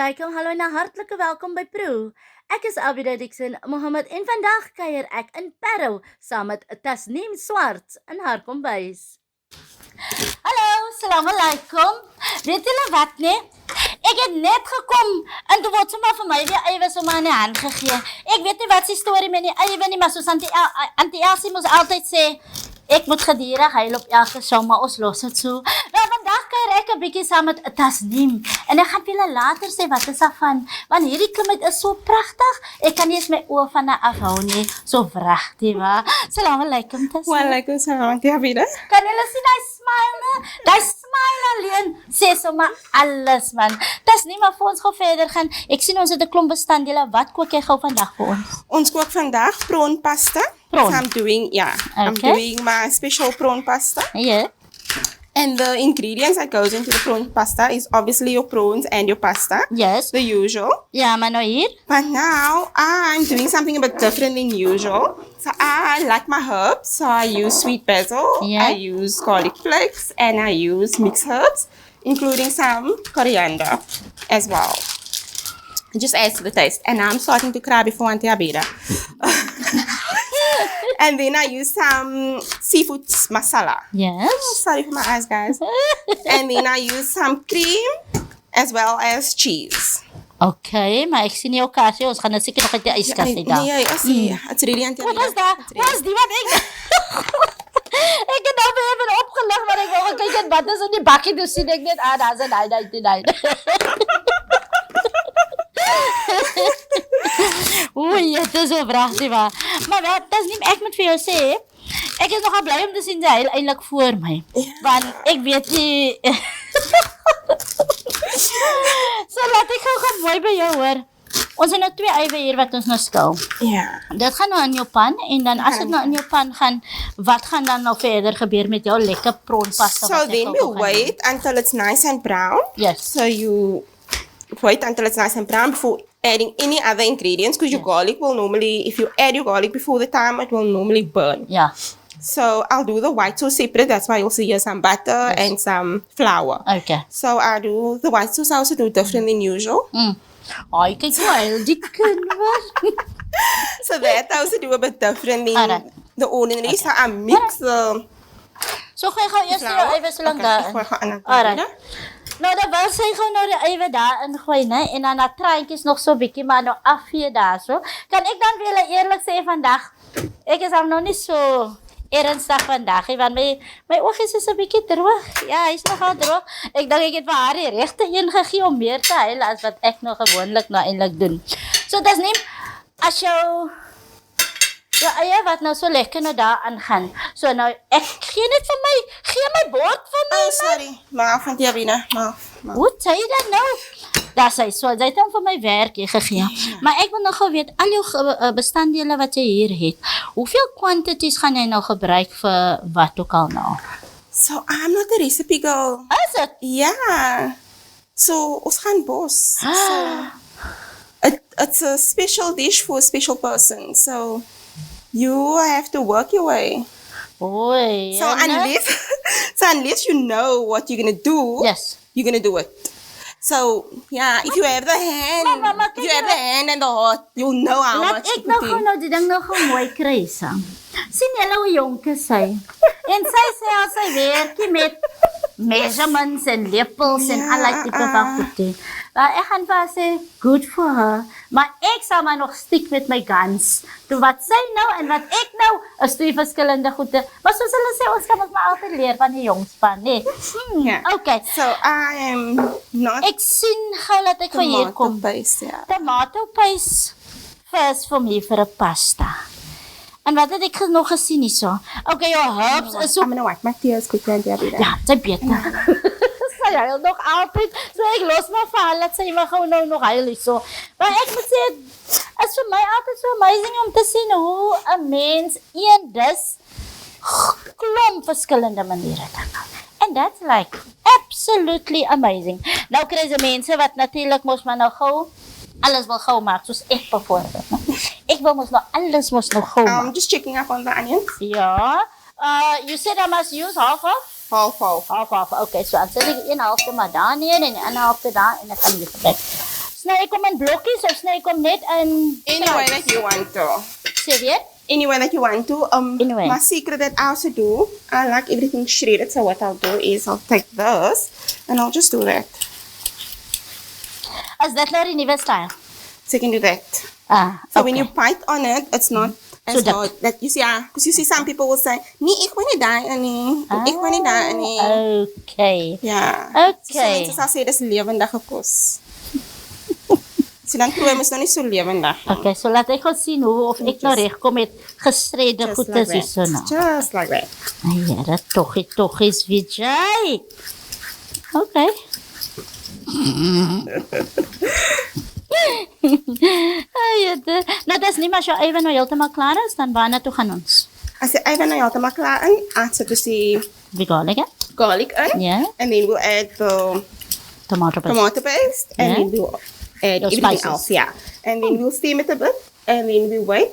alaikum, hallo en hartlike welkom by Proe. Ek is Abidah Dixon, Mohamed en vandag kuier ek in Proe saam met Taneem Swarz in haar kombuis. Hallo, salam alaikum. Weet julle wat nee? Ek het net gekom en toe word sommer vir my weer eiwes om aan die hand gegee. Ek weet nie wat die storie met die eiwes nie, maar soos Auntie Elsie moes altyd sê, ek moet gedurig huil op elke show, maar ons los het so. Nou, vandag kuier ek 'n bietjie saam met Taneem. En ek gaan vir julle later sê wat is daarvan, want hierdie klimmet is so pragtig. Ek kan nie eens my oë van haar afhou nie. So wragtig, wa. Salam alaikum, Taneem. Wa alaikum salam, Auntie Abidah. Kan julle sien hy smile? Hy smile alleen. Sê sommer alles, man. Taneem, maar voor ons gou verder gaan. Ek sien ons het 'n klomp bestanddele. Wat kook jy gou vandag vir ons? Ons kook vandag prawn pasta. Prawn? So I'm doing my special prawn pasta. Ja. And the ingredients that goes into the prawn pasta is obviously your prawns and your pasta. Yes. The usual. Ja, maar nou hier. But now I'm doing something a bit different than usual. So I like my herbs. So I use sweet basil. Yeah. I use garlic flakes. And I use mixed herbs, including some coriander as well. It just adds to the taste. And now I'm starting to cry before Auntie Abidah. And then I use some seafood masala. Yes. Sorry for my eyes, guys. And then I use some cream as well as cheese. Okay, maar ek sien nie jou kasie, ons gaan dit seker nog uit die yskas uit daar. Nee, I see. It's really Auntie Wat Abidah. is daar? Wat is die wat ek... ek het nou weer even opgelig, maar ek wou kyk en wat is in die bakkie, dus sien ek net, daar is een Oei, het is so pragtig, maar wat, Taneem, ek moet vir jou sê, ek is nogal bly om te sien, sy huil eindelijk voor my, want ek weet nie, so laat ek gou mooi by jou hoor, ons het nou 2 eiwe hier wat ons nou skil, dit gaan nou in jou pan, en dan as dit nou in jou pan gaan, wat gaan dan nou verder gebeur met jou lekker prawn pasta? So then we wait until it's nice and brown. Yes. So you wait until it's nice and brown before adding any other ingredients, because your garlic will normally, if you add your garlic before the time, it will normally burn. Yeah. So I'll do the white sauce separate. That's why you'll see here some butter and some flour. Okay. So I do the white sauce. I also do different than usual. Ai, kyk hoe huil die kind, So that I also do a bit different than the ordinary. So I mix the So gooi gou eers jou eiwe so lank daar in. Alright. Nou dan wil sy gou nou die eiwe daar in gooi, né? En dan na traantjies nog so bietjie maar nou afvee daar so. Kan ek dan vir julle eerlik sê vandag, ek is al nog nie so ernstig vandag, want my oogies is 'n bietjie droog. Ja, hy's nogal droog. Ek dink ek het vir haar die regte een gegee om meer te huil as wat ek nog gewoonlik nou eintlik doen. So Taneem, as jou eie wat nou so lekker nou daar aangaan. So nou, ek gee net vir my, gee my bord vir my. Oh, sorry. Maaf, Auntie Abidah. Maaf. Hoe sê jy dat nou? Daar sê so, jy het dan vir my werk gegee. Maar ek wil nou gou weet, al jou bestanddele wat jy hier het, hoeveel quantities gaan jy nou gebruik vir wat ook al nou? So I'm not a recipe girl. Is it? Yeah. So ons gaan bos. So it's a special dish for a special person. So you have to work your way. Oei. So unless you know what you're gonna do, yes, you're gonna do it. So yeah, if you have the hand, and the heart, you'll know how much to ek nou put gou in. nou die ding nou gou mooi kry sang. Sien julle hoe jonk is sy? En sy sê al sy werkie met measurements en lepels en allerlei tipe van goed. Maar ek gaan vir haar sê, good for her. Maar ek sal maar nog stiek met my guns. Toe wat sy nou en wat ek nou, is 2 verskillende goede. Maar soos hulle sê, ons kan ons maar altyd leer van die jongspan, nee. Okay. So I am not Ek sien gou dat ek van hier kom. paste, yeah. Tomato paste first vir my vir 'n pasta. En wat het ek nog gesien hierso? Okay, your herbs is so... I'm gonna wipe my tears quickly, Auntie Abidah. Ja, sy beter. Sy huil nog altyd. So ek los maar vir haar, laat sy maar gou nou nog huil hierso. Maar ek moet sê, is vir my altyd so amazing om te sien hoe 'n mens een dis klomp verskillende maniere kan doen. And that's like absolutely amazing. Nou kry jy mense wat natuurlik mos maar nou gou alles wil gou maak, soos ek byvoorbeeld. Ek wil mos nou alles mos nou gou maak. I'm just checking up on the onions. Ja. You said I must use half. Half. Okay, so dan sit ek 1/2 maar daar neer en die ander helfte daar en dan kan jy gebruik. sny ek hom in blokkies of sny ek hom net in Any way that you want to. Sê weer? Any way that you want to. Anyway. My secret that I also do, I like everything shredded. So what I'll do is I'll take this and I'll just do that. As dit nou die nuwe style. So you can do that. So when you bite on it, it's not as So hard. That you see, because you see some people will say, "Nee, ek wil nie daai nie. Ek wil nie daai nie." Okay. Ja. Okay. So mense sal sê dis lewendige kos. So dan proe mens nou nie so lewendig nie. Okay, so laat ek gou sien hoe of ek nou reg kom met gestredde Just goedes like hierso nou. that. Just like that. Ja, dat tog is Vijay. Okay. Nou, dis nie maar so even nou heeltemal klaar is, dan waarna toe gaan ons? As jy even nou heeltemal klaar in, add so dus die Die garlic, garlic in. Yeah. And then we'll add the Tomato paste. tomato paste. And Yeah. then we'll add Those everything spices. else. Yeah. And then we'll steam it a bit. And then we wait.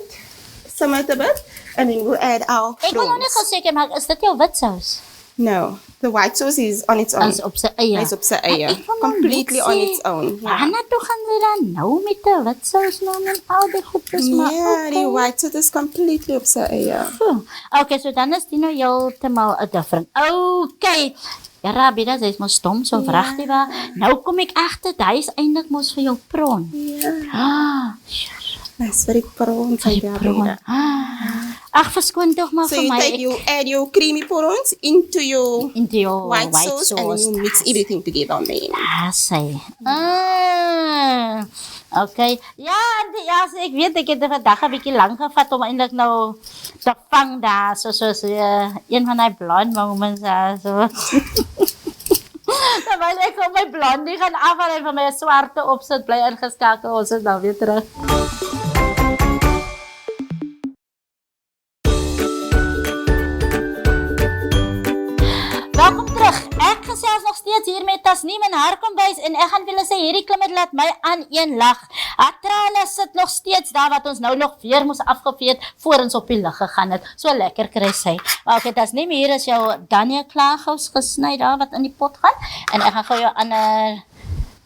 Simmer it a bit. And then we'll add our Ek wil nou net prawns. gou seker maak, is dit jou wit sous? No. The white sauce is on its own. As op sy eie. Is op sy eie. Ek wil nou Completely net on sê, its own. Ja. Waarna toe gaan jy dan nou met die wit sous nou en al die goedjes maar Yeah, the okay. white sauce is completely op sy eie. Okay, so dan is die nou heeltemal 'n different. Okay. Ja, Abidah, sy is mos stom, so vraag die waar. Nou kom ek agter, hy is eintlik mos vir jou prawn. Yeah. That's very prawns. Prawn. Ag, verskoon tog maar So vir you my. take, you add your creamy prawns into your into your white sauce, and then you mix everything together on there. Sê. Okay. Ja, ek weet ek het vandag 'n bietjie lank gevat om eintlik nou te vang daar, soos een van daai blonde moments daar so. Terwyl ek op my blondie gaan afhaal en van my swarte opsit bly ingeskakel, ons is nou weer terug. Welkom terug. Ek gesels nog steeds hier met Taneem en haar kombuis en ek gaan vir julle sê hierdie klimmet laat my aan een lag. Haar trane sit nog steeds daar wat ons nou nog weer moes afgevee het voor ons op die lug gegaan het. So lekker kry sy. Maar okay, Taneem, hier is jou Dania klaargous gesny daar wat in die pot gaan en ek gaan gou jou ander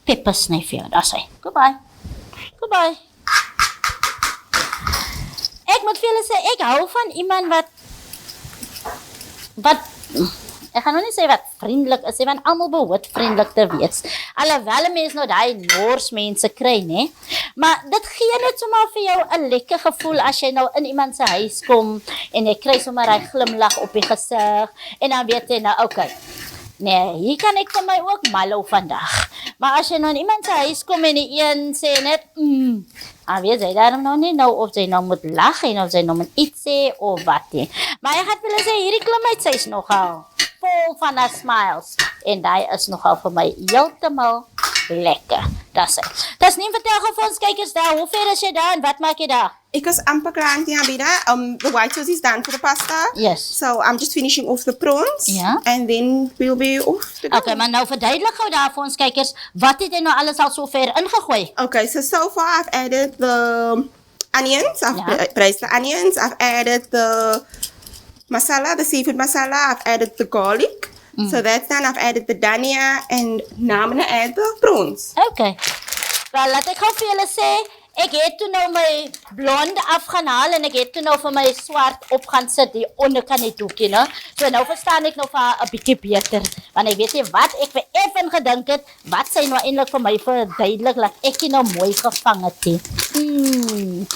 pepper sny vir jou. Daar sy. Goodbye. Goodbye. Ek moet vir julle sê ek hou van iemand wat ek gaan nou nie sê wat vriendelik is, want almal behoort vriendelik te wees. Alhoewel 'n mens nou daai Noors mense kry, né? Maar dit gee net sommer vir jou 'n lekker gevoel as jy nou in iemand se huis kom en jy kry sommer 'n glimlag op die gesig en dan weet jy nou, okay. Nee, hier kan ek vir my ook malou vandag. Maar as jy nou in iemand se huis kom en die een sê net, dan weet jy daarom nou nie nou of jy nou moet lag en of jy nou moet iets sê of wat nie. Maar ek gaan vir julle sê, hierdie klimheid sy is nogal vol van haar smiles. En die is nogal vir my heeltemal lekker. Dis hy. Taneem, vertel gou vir ons kykers daar, hoe ver is jy daar en wat maak jy daar? Ek is amper klaar aan die Abidah. The white sauce is done for the pasta. Yes. So I'm just finishing off the prawns. Ja. And then we'll be off to go. Okay, maar nou verduidelik gou daar vir ons kykers, wat het jy nou alles al so ver ingegooi? Okay, so far I've added the onions. I've priced the onions. I've added the masala, the seafood masala. I've added the garlic. So that's done. I've added the dhania. And now I'm going to add the prawns. Okay. Wel, laat ek gou vir julle sê, ek het toe nou my blonde afgaan haal en ek het toe nou vir my swart op gaan sit die onderkant die doekie, né? So nou verstaan ek nou vir haar 'n bietjie beter, want ek weet nie wat ek vir effen gedink het, wat sy nou eintlik vir my verduidelik, laat ek nie nou mooi gevang het nie.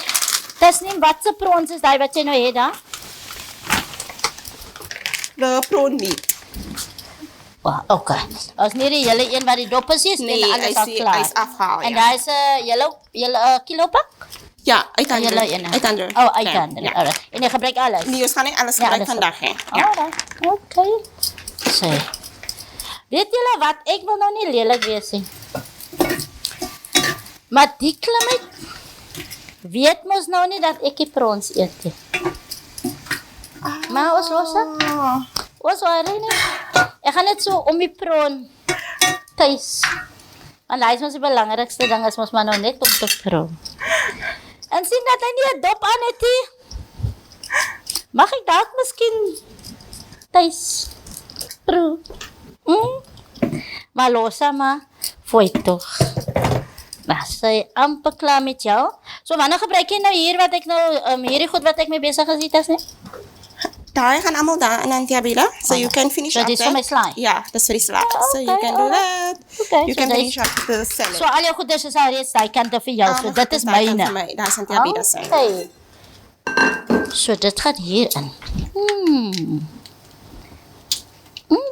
Taneem, wat se prawns is daai wat jy nou het daar? The prawn meat. Oh, okay. As nie die hele een wat die dop is, Nee, en alles al hy klaar. is afgehaal, En ja. daar is 'n hele kilo pak? Ja, 800. Julle ene. 800. Oh, 800. Ja. Alright. En jy gebruik alles? Nee, ons gaan nie alles Ja, gebruik alles vandag, hè. Ja. Alright. Okay. So. Weet julle wat? Ek wil nou nie lelik wees nie. Maar die klimmet weet mos nou nie dat ek die prawns eet nie. Maar ons los dit. Ons worry nie. Ek gaan net so om die prawn tuis. Want hy is mos die belangrikste ding, is mos maar nou net op te proe. En sien dat hy nie 'n dop aan het nie. Mag ek dalk miskien tuis proe? Maar losa maar, foi toch. Maar sy amper klaar met jou. So wanneer gebruik jy nou hier wat ek nou hierdie goed wat ek mee besig is, dit is nie? Daai gaan allemaal daar in Auntie Abidah. So you can finish So up dis vir that. my slaai. Yeah, that's for the slide. So you okay, can do alright. that. Okay, You so can dis- finish up the salad. So al jou goeders is al reeds daai kante vir jou. So dit is myne. Daar is Auntie Abidah sy. Okay. So dit gaat hierin.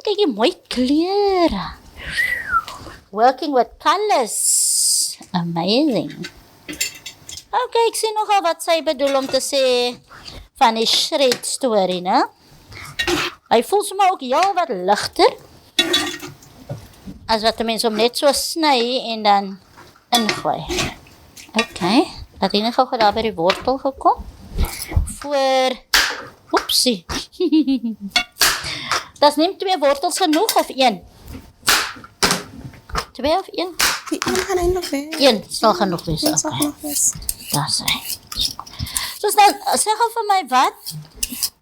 Kyk jy mooi kleure. Working with colors. Amazing. Okay, ek sien nogal wat sy bedoel om te sê van die shred story, né? Hy voel sommer ook heel wat ligter as wat 'n mens hom net so sny en dan ingooi. Okay, dat ek net gou daar by die wortel gekom. Voor oepsie. Das neem 2 wortels genoeg of 1? 2 of 1? Die een gaan eindelijk weg. 1 sal genoeg wees. Een sal Okay. nog wees. Daar sê. So dan sê gou vir my wat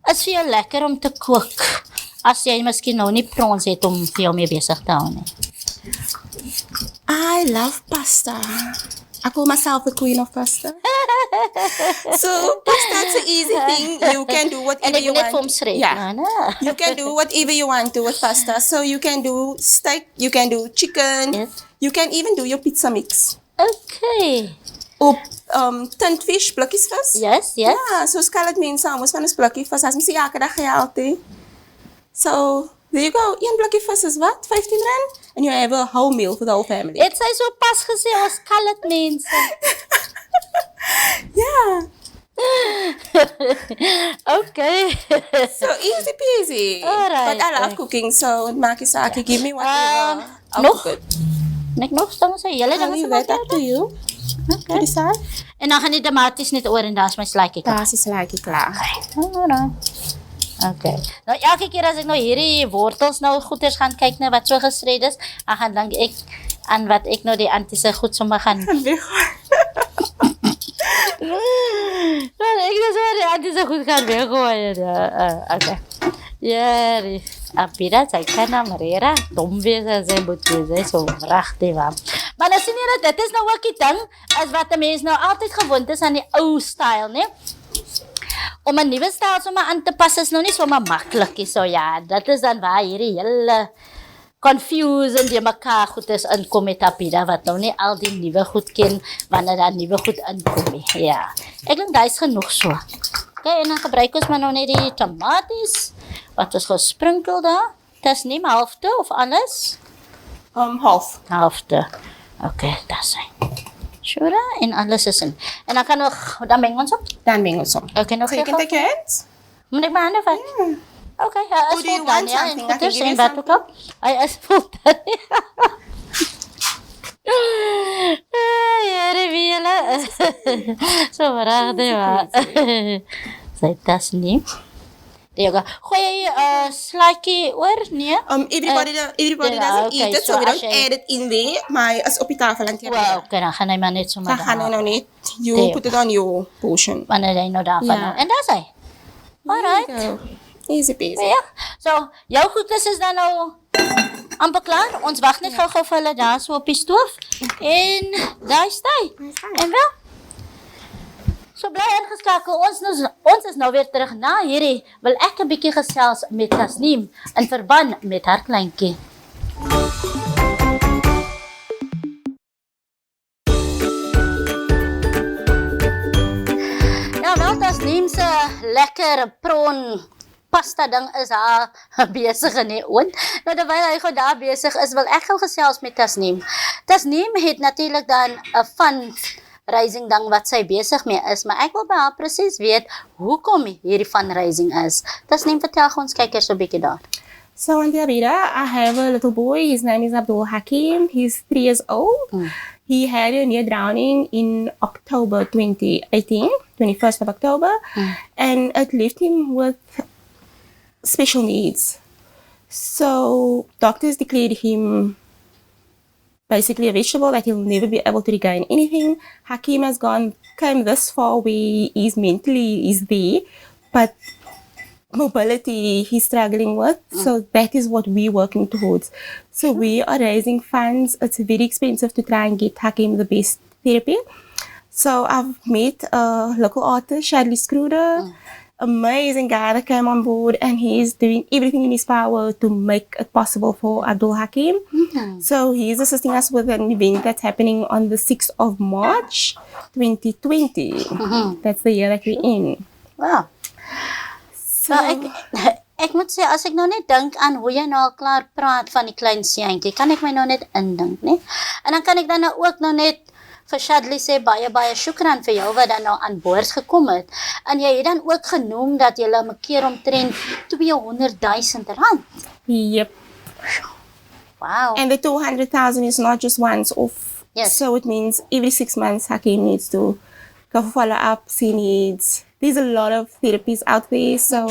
is vir jou lekker om te kook as jy miskien nou nie prons het om vir jou mee besig te hou nie. I love pasta. I call myself the queen of pasta. So pasta's an easy thing. You can do En whatever ek you wil net vir hom want. skryf. Yeah. Ja. You can do whatever you want to with pasta. So you can do steak, you can do chicken, Yes. you can even do your pizza mix. Okay. Op tint vis, blikkies vis. Yes, yes. Ja, so scal dit mense anders van 'n blikkie vis. As mens nie elke dag geld het. So there you go. Een blikkie vis is wat? R15 and you have a whole meal for the whole family. Het sy so pas gesê ons kan dit mense. Yeah. Okay. So easy peasy. Alright, But I love alright. cooking, so het maak nie saak. Give me whatever. I'll nog? cook it. Nek nog staan sy hele I'll dinge leave se that up to you. Okay. Dis al. En dan gaan die tomaties net oor en daar's my slaaitjie. Daar is like klaar. Alright. Okay. Nou elke keer as ek nou hierdie wortels nou goeders gaan kyk na wat so gestred is, dan gaan dink ek aan wat ek nou die antie se goed sommer gaan. Dan ek dis waar die antie se goed gaan weggooi. Okay. Ja, Abidah, sy kan na Marera, dom wees as sy moet wees, hy so regtig waar. Maar nou sien jy dit is nou ook die ding, as wat 'n mens nou altyd gewoond is aan die ou styl, né? Om 'n nuwe styl sommer aan te pas is nou nie sommer maklik nie, so ja, dit is dan waar hierdie hele confusing die mekaar goed is inkom met Abidah, wat nou nie al die nuwe goed ken, wanneer daar nuwe goed inkom nie, ja. Ek dink daar is genoeg so. Okay, en dan gebruik ons maar nou net die tomaties, wat ons gesprinkel daar, dit is nie maar halfte of alles? Half. Halfte. Okay, dat is hy. Sure, en alles is in. En dan kan nog, dan meng ons op. Dan meng ons om. Okay, nog So you can take your hands. Moet ek my hande vat? Okay, hy is do you vol dan, want ja, en something? I can goeders give en you wat ook al. Hy is vol dan. Jere wiele. So verraagde waar. Sy tas nie. Daar gooi jy slaaitjie oor, nee? Everybody yeah, doesn't okay, eat it, so so we as don't jy- add it in there. Maar is op die tafel aan Wow, okay, dan gaan hy maar net so maar Dan gaan hy daar. nou net, you There. put it on your portion. Wanneer hy nou daarvan Ja. nou. En daar is hy. Alright. There you go. Easy peasy. Ja. So, jou goedes is dan nou amper klaar. Ons wag net gou-gou vir hulle daar so op die stoof. En daar is hy. En wel? So bly ingeskakel. Ons is nou weer terug na hierdie. Wil ek 'n bietjie gesels met Taneem in verband met haar kleintjie. Ja, wel Taneem se lekker prawn pasta ding is haar besig in die oond. Nou terwyl hy gou daar besig is, wil ek gou gesels met Taneem. Taneem het natuurlik dan 'n fundraising ding wat sy besig mee is, maar ek wil by haar presies weet hoekom hierdie fundraising is. Taneem, vertel gou ons kykers so 'n bietjie daar. So in Abidah, I have a little boy. His name is Abdul Hakim. He's 3 years old. He had a near drowning in October 2018, 21st of October, and it left him with special needs. So doctors declared him basically a vegetable that he'll never be able to regain anything. Hakim has came this far where he's mentally is there, but mobility he's struggling with. So that is what we're working towards. So we are raising funds. It's very expensive to try and get Hakim the best therapy. So I've met a local artist, Shadley Scruder, amazing guy that came on board, and he's doing everything in his power to make it possible for Abdul Hakim. So he's assisting us with an event that's happening on the 6th of March, 2020. That's the year that we're in. Wow. So, Ek moet sê, as ek nou net dink aan hoe jy nou al klaar praat van die klein seentjie, kan ek my nou net indink, né? En dan kan ek dan nou ook nou net vir Shadley sê, baie shukran vir jou wat dan nou aan boord gekom het. En jy het dan ook genoem dat jy 'n keer omtrent R200,000. yep. Wow. And the 200,000 is not just once off. Yes. So it means every 6 months Hakim needs to go for follow-up, see needs. There's a lot of therapies out there, so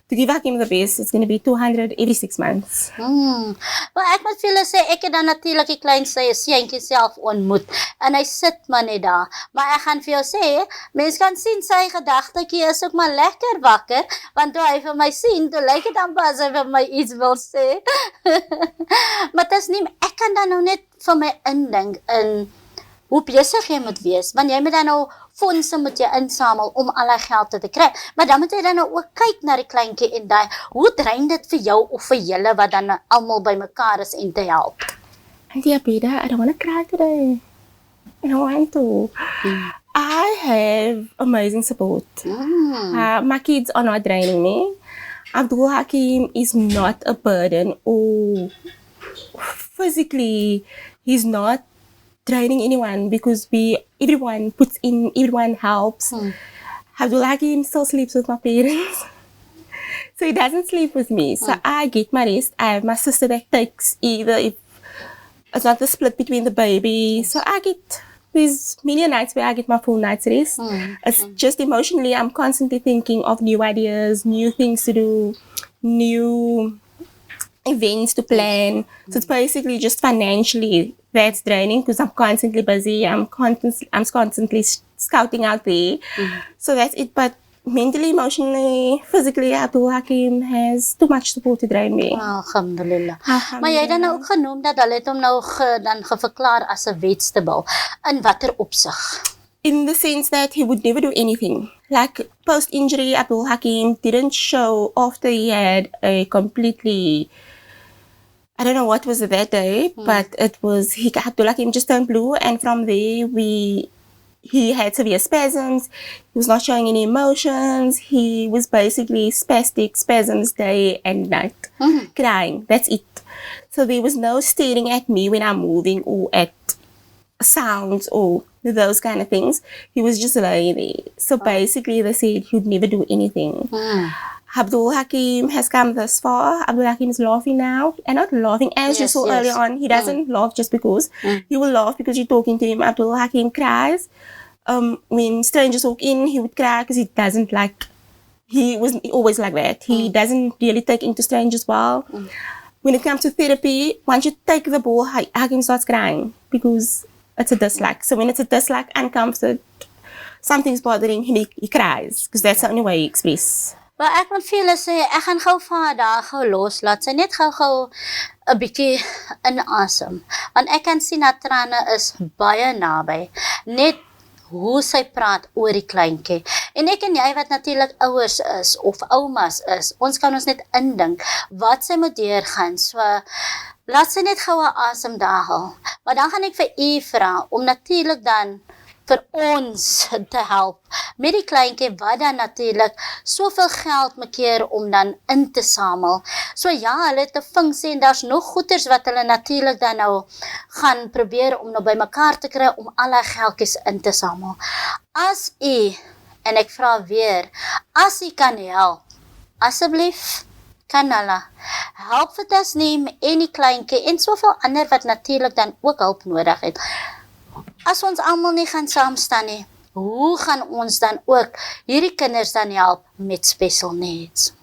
to give Hakim the best, it's going to be 200 every 6 months. Maar ek moet vir julle sê, ek het dan natuurlik die klein seentjie self ontmoet, en hy sit maar net daar, maar ek gaan vir jou sê, mens kan sien sy gedagtetjie is ook maar lekker wakker, want toe hy vir my sien, toe lyk dit amper as hy vir my iets wil sê, maar dit is nie, ek kan dan nou net vir my indink in hoe besig jy moet wees, want jy moet dan nou fondse moet jy insamel om al die geld te kry, maar dan moet jy dan nou ook kyk na die kleintjie en daai, hoe drein dit vir jou of vir julle wat dan almal by mekaar is en te help? Auntie Abidah, I don't want to cry today. I don't want to. I have amazing support. My kids are not draining me. Abdul Hakim is not a burden, or physically, he's not draining anyone, because everyone puts in, everyone helps. Abdul Hakim still sleeps with my parents. So he doesn't sleep with me. So I get my rest. I have my sister that takes either, if it's not the split between the baby. So I get, there's many nights where I get my full night's rest. It's just emotionally, I'm constantly thinking of new ideas, new things to do, new events to plan. So it's basically just financially that's draining, because I'm constantly busy. I'm constantly scouting out there. So that's it. But mentally, emotionally, physically, Abdul Hakim has too much support to drain me. Alhamdulillah. Maar jy het dan ook genoem dat hulle het hom nou dan geverklaar as 'n vegetable. In watter opsig? In the sense that he would never do anything. Like post-injury, Abdul Hakim didn't show after he had a completely, I don't know what was it that day, but it was, Abdul Hakim just turned blue, and from there he had severe spasms. He was not showing any emotions. He was basically spastic spasms day and night, crying. That's it. So there was no staring at me when I'm moving or at sounds or those kind of things. He was just laying there. So basically they said he'd never do anything. Abdul Hakim has come this far. Abdul Hakim is laughing now, and not laughing as you saw earlier on. He doesn't laugh just because. He will laugh because you're talking to him. Abdul Hakim cries. When strangers walk in, he would cry because he doesn't like, he was always like that. He doesn't really take into strangers well. When it comes to therapy, once you take the ball, Hakim starts crying because it's a dislike. So when it's a dislike, uncomforted, something's bothering him, he cries, because that's the only way he expresses. Maar ek moet vir julle sê, ek gaan gou vir haar daar gou los, laat sy net gou 'n bietjie inasem. Want ek kan sien dat trane is baie naby. Net hoe sy praat oor die kleintjie. En ek en jy wat natuurlik ouers is of oumas is, ons kan ons net indink wat sy moet deurgaan. So laat sy net gou 'n asem daar haal. Maar dan gaan ek vir u vra om natuurlik dan vir ons te help met die kleintjie wat dan natuurlik soveel geld mekeer om dan in te samel. So ja, hulle het 'n funksie en daar's nog goeders wat hulle natuurlik dan nou gaan probeer om nou by mekaar te kry om al die geldjies in te samel. As u, en ek vra weer, as u kan help, asseblief, kan hulle help vir Taneem en die kleintjie en soveel ander wat natuurlik dan ook hulp nodig het. As ons almal nie gaan saamstaan nie, hoe gaan ons dan ook hierdie kinders dan help met special needs?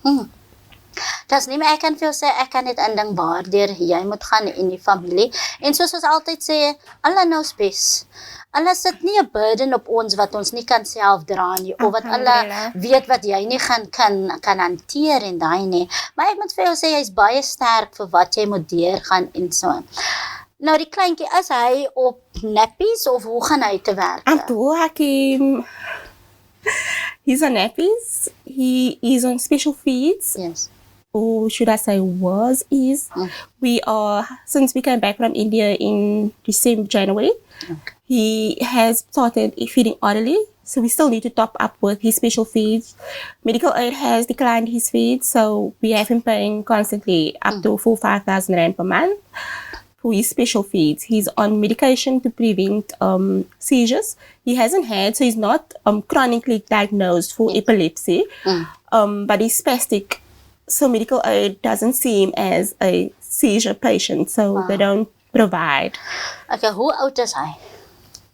Taneem, ek kan vir jou sê, ek kan net indink waardeur jy moet gaan in die familie. En soos ons altyd sê, Allah knows best. hulle sit nie 'n burden op ons wat ons nie kan self dra nie, of wat hulle Alhamdulillah. weet wat jy nie kan hanteer en daai nie. Maar ek moet vir jou sê hy's baie sterk vir wat jy moet deurgaan en so. Nou die kleintjie, is hy op nappies of hoe gaan hy te werk? Abdul Hakim, he's on nappies. He is on special feeds. Yes. Or should I say is. We are, since we came back from India in January, he has started feeding orally. So we still need to top up with his special feeds. Medical aid has declined his feeds, so we have him paying constantly up to 5,000 rand per month for his special feeds. He's on medication to prevent seizures. He hasn't had, so he's not chronically diagnosed for epilepsy, but he's spastic. So medical aid doesn't see him as a seizure patient, so they don't provide. Okay, hoe oud is hy?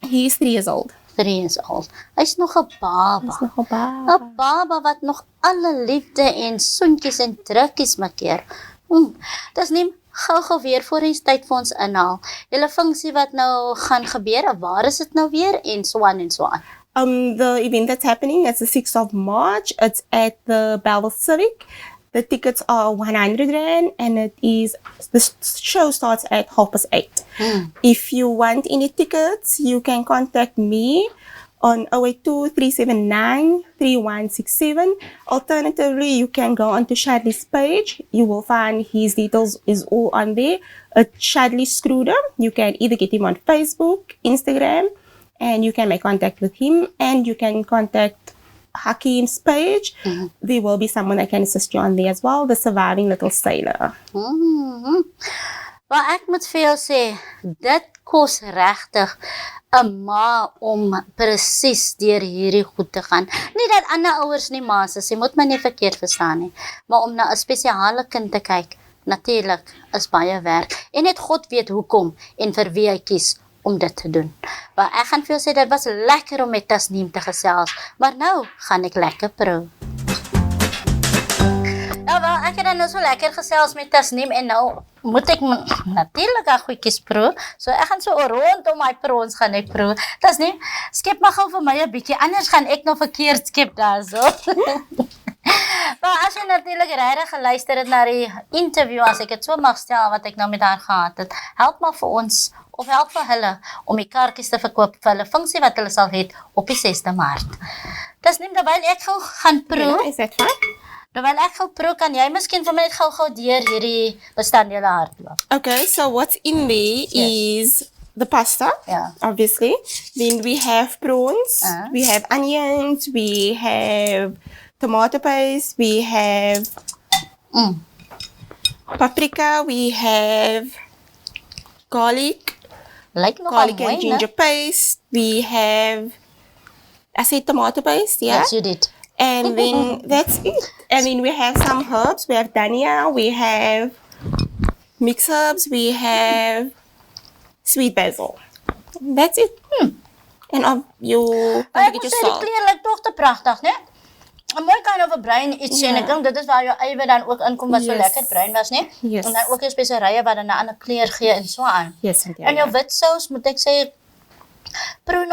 He is 3 years old. 3 years old. Hy's nog 'n baba. He's nog 'n baba. 'n Baba wat nog alle liefde en soentjies en drukkies maak keer. Dis nie gou weer voor die tyd vir ons inhaal. Julle funksie wat nou gaan gebeur, waar is dit nou weer en so aan en so aan. The event that's happening, it's the 6th of March. It's at the Belleville Civic. The tickets are 100 Rand and the show starts at 8:30. If you want any tickets, you can contact me on 082-379-3167. Alternatively, you can go onto Shadley's page. You will find his details is all on there. Shadley Scrooder. You can either get him on Facebook, Instagram, and you can make contact with him, and you can contact Hakim's page. There will be someone that can assist you on there as well, the surviving little sailor. Maar ek moet vir jou sê, dit kos regtig 'n ma om presies deur hierdie goed te gaan. Nie dat ander ouers nie ma's is, jy moet my nie verkeerd verstaan nie, maar om na 'n spesiale kind te kyk, natuurlik is baie werk. En net God weet hoekom en vir wie hy kies om dit te doen. Maar ek gaan vir jou sê, dit was lekker om met Taneem te gesels, maar nou gaan ek lekker proe. Nou wel, ek het dan nou so lekker gesels met Taneem en nou moet ek natuurlik al goedjies proe, so ek gaan so rondom my proons gaan ek proe. Taneem, skep maar gou vir my 'n bietjie, anders gaan ek nog verkeerd skep daarso. Maar as jy natuurlik regtig geluister het na die interview, as ek dit so mag stel wat ek nou met haar gehad het, help maar vir ons, of help vir hulle, om die kaartjies te verkoop vir hulle funksie wat hulle sal hê op die 6de Maart. Taneem, terwyl ek gou gaan proe, Is that fine? terwyl ek gou proe, kan jy miskien vir my net gou deur hierdie bestanddele hardloop? Okay, so what's in there is the pasta, obviously. Then we have prawns, we have onions, we have tomato paste, we have paprika, we have garlic, Garlic and ginger paste. We have, I said tomato paste, yeah? Yes, you did. And then that's it. And then we have some herbs. We have dhania, we have mixed herbs, we have sweet basil. That's it. And you Ek get moet your sê, die salt. kleur lyk toch te pragtig, né? 'n mooi kind of 'n bruin ietsie, en ek dink dit is waar jou eiwit dan ook inkom wat so Yes. lekker bruin was, né? Yes. En dan ook jou speserye wat dan 'n ander kleur gee en so aan. Yes, En jou wit sous moet ek sê, proe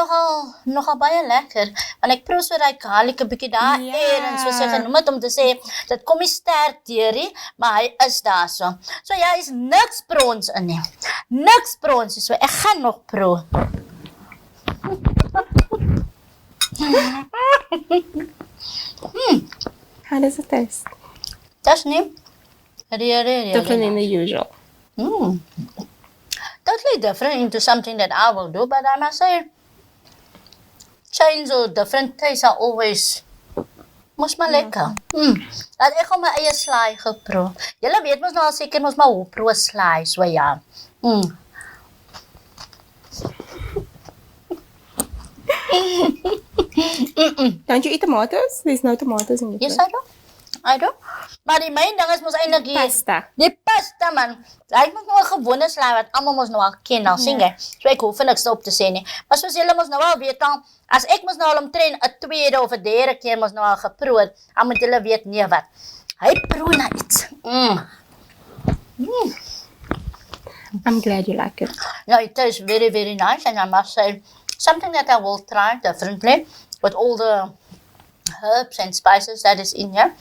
nogal baie lekker, want ek proe so daai garlic 'n bietjie daar en soos jy genoem het om te sê, dit kom nie sterk deur nie, maar hy is daar so. So ja, is niks prawns in nie. Niks prawns, so ek gaan nog proe. How does it taste? That's nie really Different than the usual. Totally different into something that I will do, but I must say, change or different tastes are always mos maar lekker. Laat ek gou my eie slaai geproe. Julle weet mos nou al seker mos maar hoe proe slaai, so ja. Don't you eat tomatoes? There's no tomatoes in it. Yes, I do. Maar die main ding is mos eintlik die pasta man. Hy moet nou 'n gewone slaai wat almal mos nou al ken, al sien jy. So ek hoef niks op te sê nie. Maar soos julle mos nou al weet al, as ek mos nou al omtrent 'n tweede of 'n derde keer mos nou al geproe het, dan moet julle weet nee wat. Hy proe na iets. I'm glad you like it. No, it tastes very, very nice, and I must say, something that I will try differently with all the herbs and spices that is in here.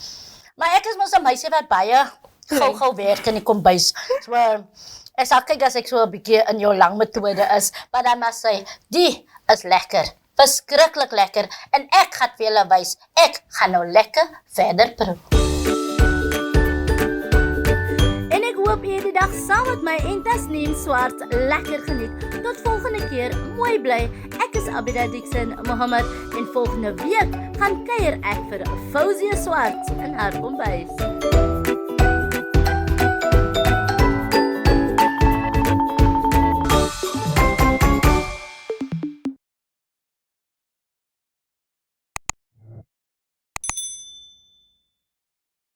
Maar ek is mos 'n meisie wat baie gou werk in die kombuis. So ek sal kyk as ek so 'n bietjie in jou lang metode is, but I must say, die is lekker. Verskriklik lekker en ek gaan vir julle wys. Ek gaan nou lekker verder proe. En ek hoop jy die dag saam met my en Taneem Swarz lekker geniet. Tot volgende keer, mooi bly. Ek is Abidah Dixon, Mohamed en volgende week gaan kuier ek vir Taneem Swarz in haar kombuis.